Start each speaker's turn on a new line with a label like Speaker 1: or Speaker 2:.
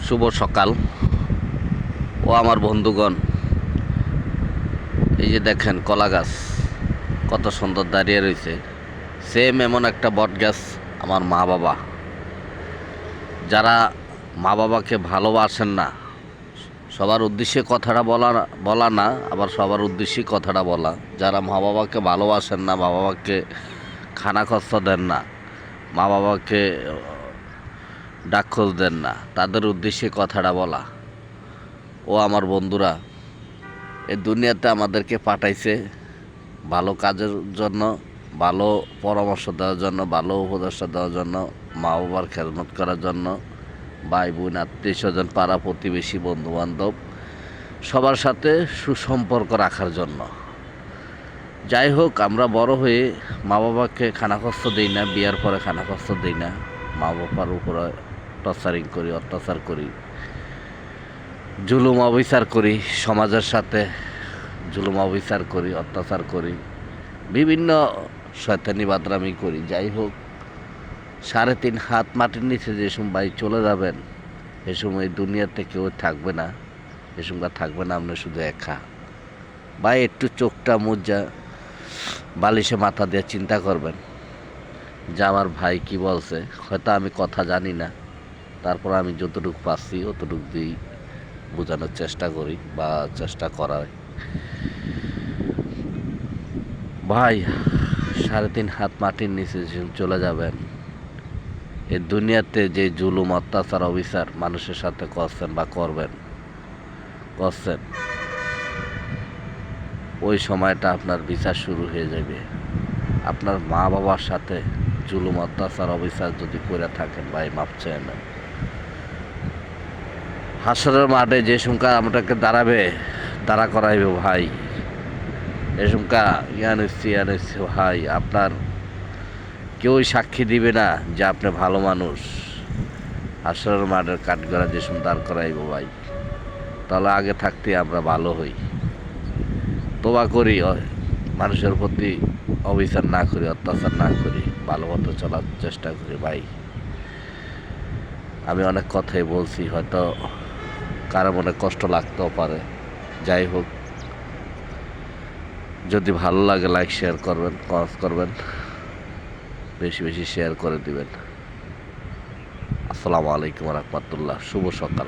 Speaker 1: শুভ সকাল ও আমার বন্ধুগণ। এই যে দেখেন কলা গাছ কত সুন্দর দাঁড়িয়ে রয়েছে। সেম এমন একটা বট গাছ আমার মা বাবা। যারা মা বাবাকে ভালোবাসেন না, সবার উদ্দেশ্যে কথাটা বলা না, আবার সবার উদ্দেশ্যে কথাটা বলা। যারা মা বাবাকে ভালোবাসেন না, মা বাবাকে খানা খরচ দেন না, মা বাবাকে ডাকখোঁজ দেন না, তাদের উদ্দেশ্যে কথাটা বলা। ও আমার বন্ধুরা, এই দুনিয়াতে আমাদেরকে পাঠাইছে ভালো কাজের জন্য, ভালো পরামর্শ দেওয়ার জন্য, ভালো উপদেষ্টা দেওয়ার জন্য, মা বাবার খেদমত করার জন্য, ভাই বোন আত্মীয় স্বজন পাড়া প্রতিবেশী বন্ধুবান্ধব সবার সাথে সুসম্পর্ক রাখার জন্য। যাই হোক, আমরা বড় হয়ে মা বাবাকে খানা খরচ দিই না, বিয়ার পরে খানা খরচ দিই না, মা বাবার উপরে টর্চারিং করি, অত্যাচার করি, জুলুম অবিচার করি, সমাজের সাথে জুলুম অবিচার করি, অত্যাচার করি, বিভিন্ন শয়তানি বাদরামি করি। যাই হোক, 3.5 হাত মাটির নিচে যে সময় চলে যাবেন, এ সময় দুনিয়াতে কেউ থাকবে না, এ সময় থাকবে না আপনি শুধু একা। ভাই একটু চোখটা মুজা বালিশে মাথা দিয়ে চিন্তা করবেন যে আমার ভাই কি বলছে। হয়তো আমি কথা জানি না, তারপর আমি যতটুকু পাচ্ছি অতটুকু দিই বোঝানোর চেষ্টা করি বা চেষ্টা করার। ভাই 3.5 হাত মাটির নিচে চলে যাবেন, এই দুনিয়াতে যে জুলুম অত্যাচার অবিচার মানুষের সাথে করছেন বা করছেন, ওই সময়টা আপনার বিচার শুরু হয়ে যাবে। আপনার মা বাবার সাথে জুলুম অত্যাচার অবিচার যদি করে থাকেন, ভাই মাপ চেয়ে নেন। হাসরের মাঠে যে সংখ্যা আমাদেরকে দাঁড়া করাইবে ভাই, এ সংখ্যা ইয়ানুসি ভাই, আপনার কেউই সাক্ষী দিবে না যে আপনি ভালো মানুষ। হাসরের মাঠের কাঠগড়া যে সময় দাঁড় করাইব ভাই, তাহলে আগে থাকতে আমরা ভালো হই, তোবা করি, মানুষের প্রতি অবিচার না করি, অত্যাচার না করি, ভালো মতো চলার চেষ্টা করি। ভাই আমি অনেক কথাই বলছি, হয়তো কারো মনে কষ্ট লাগতেও পারে। যাই হোক, যদি ভালো লাগে লাইক শেয়ার করবেন, কমেন্ট করবেন, বেশি বেশি শেয়ার করে দিবেন। আসসালামু আলাইকুম রহমতুল্লাহ। শুভ সকাল।